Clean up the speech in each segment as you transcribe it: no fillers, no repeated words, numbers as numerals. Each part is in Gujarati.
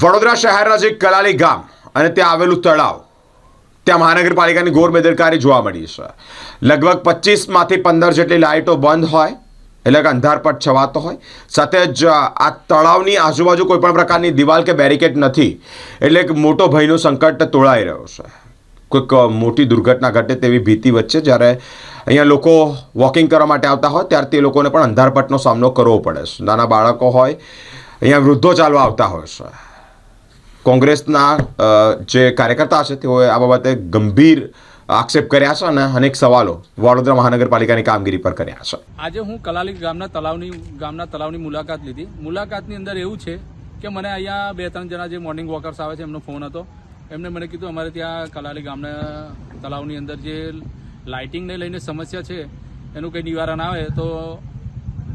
વડોદરા શહેર નજીક કલાલી ગામ અને ત્યાં આવેલું તળાવ, ત્યાં મહાનગરપાલિકાની ઘોર બેદરકારી જોવા મળી છે. લગભગ 25માંથી 15 જેટલી લાઇટો બંધ હોય, એટલે કે અંધારપટ છવાતો હોય. સાથે જ આ તળાવની આજુબાજુ કોઈ પણ પ્રકારની દિવાલ કે બેરિકેડ નથી, એટલે એક મોટો ભયનો સંકટ તોળાઈ રહ્યો છે. કોઈક મોટી દુર્ઘટના ઘટે તેવી ભીતિ વચ્ચે જ્યારે અહીંયા લોકો વોકિંગ કરવા માટે આવતા હોય ત્યારે તે લોકોને પણ અંધારપટનો સામનો કરવો પડે છે. નાના બાળકો હોય, અહીંયા વૃદ્ધો ચાલવા આવતા હોય છે. કોંગ્રેસના જે કાર્યકર્તા છે તેઓએ આ બાબતે ગંભીર આક્ષેપ કર્યા છે અને અનેક સવાલો વડોદરા મહાનગરપાલિકાની કામગીરી પર કર્યા છે. આજે હું કલાલી ગામના તળાવની મુલાકાત લીધી. મુલાકાતની અંદર એવું છે કે મને અહીંયા 2-3 જણા જે મોર્નિંગ વોકર્સ આવે છે એમનો ફોન હતો. એમને મને કીધું અમારે ત્યાં કલાલી ગામના તળાવની અંદર જે લાઇટિંગને લઈને સમસ્યા છે એનું કંઈ નિવારણ આવે તો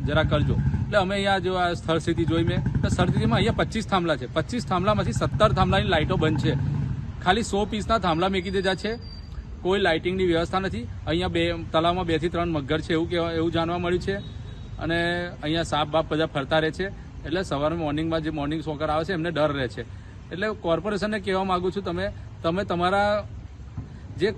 જરા કરજો. એટલે અમે અહીંયા જો આ સ્થળ સ્થિતિ જોઈ મેં તો સ્થળ સ્થિતિમાં અહીંયા 25 થાંભલા છે. 25 થાંભલામાંથી 17 થાંભલાની લાઇટો બંધ છે. ખાલી 100 પીસના થાંભલા મેકી દીધા છે. કોઈ લાઇટિંગની વ્યવસ્થા નથી. અહીંયા તળાવમાં 2 થી 3 મગર છે એવું જાણવા મળ્યું છે. અને અહીંયા સાપ બાપ બધા ફરતા રહે છે. એટલે સવારે મોર્નિંગમાં જે મોર્નિંગ વોકર આવે છે એમને ડર રહે છે. એટલે કોર્પોરેશનને કહેવા માગું છું, તમે તમારા જે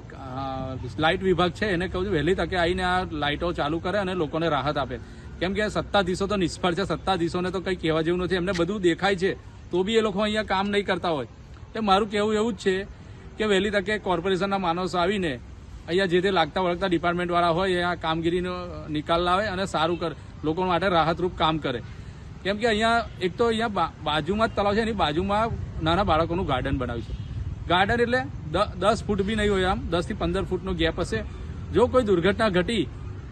લાઇટ વિભાગ છે એને કહું છું વહેલી તકે આવીને આ લાઇટો ચાલુ કરે અને લોકોને રાહત આપે. કેમ કે સત્તાધીશો તો નિષ્ફળ છે. સત્તાધીશોને તો કંઈ કહેવા જેવું નથી. એમને બધું દેખાય છે તો બી એ લોકો અહીંયા કામ નહીં કરતા હોય. એટલે મારું કહેવું એવું જ છે કે વહેલી તકે કોર્પોરેશનના માણસો આવીને અહીંયા જે તે લાગતા વળગતા ડિપાર્ટમેન્ટવાળા હોય એ આ કામગીરીનો નિકાલ લાવે અને સારું કરે, લોકો માટે રાહતરૂપ કામ કરે. કેમ કે અહીંયા એક તો અહીંયા બાજુમાં જ તળાવ છે, એની બાજુમાં નાના બાળકોનું ગાર્ડન બનાવ્યું છે. ગાર્ડન એટલે 10 ફૂટ બી નહીં હોય, આમ 10 થી 15 ફૂટનો ગેપ હશે. જો કોઈ દુર્ઘટના ઘટી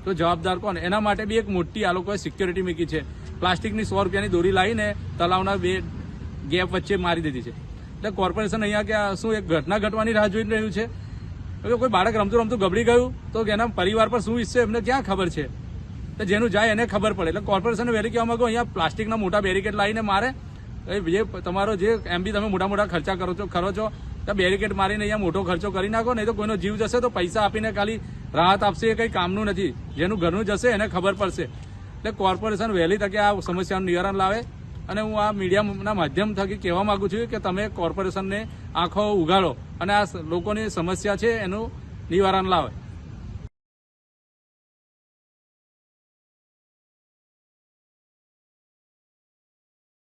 તો જવાબદાર કોણ? એના માટે બી એક મોટી આ લોકોએ સિક્યોરિટી મૂકી છે. પ્લાસ્ટિકની 100 રૂપિયાની દોરી લાવીને તળાવના 2 ગેપ વચ્ચે મારી દીધી છે. એટલે કોર્પોરેશન અહીંયા કે શું એક ઘટના ઘટવાની રાહ જોઈ રહ્યું છે? કોઈ બાળક રમતું ગબડી ગયું તો એના પરિવાર પર શું ઈચ્છે એમને ક્યાં ખબર છે? તો જેનું જાય એને ખબર પડે. એટલે કોર્પોરેશનને વહેલી કહેવા માંગો, અહીંયા પ્લાસ્ટિકના મોટા બેરિકેડ લાવીને મારે જે તમારો જે એમ બી તમે મોટા ખર્ચા કરો છો તો બેરિકેડ મારીને અહીંયા મોટો ખર્ચો કરી નાખો. નહીં તો કોઈનો જીવ જશે તો પૈસા આપીને ખાલી રાહત આપશે એ કંઈ કામનું નથી. જેનું ઘરનું જશે એને ખબર પડશે. એટલે કોર્પોરેશન વહેલી તકે આ સમસ્યાનું નિવારણ લાવે. અને હું આ મીડિયાના માધ્યમ થકી કહેવા માંગુ છું કે તમે કોર્પોરેશનને આંખો ઉઘાડો અને આ લોકોની સમસ્યા છે એનું નિવારણ લાવે.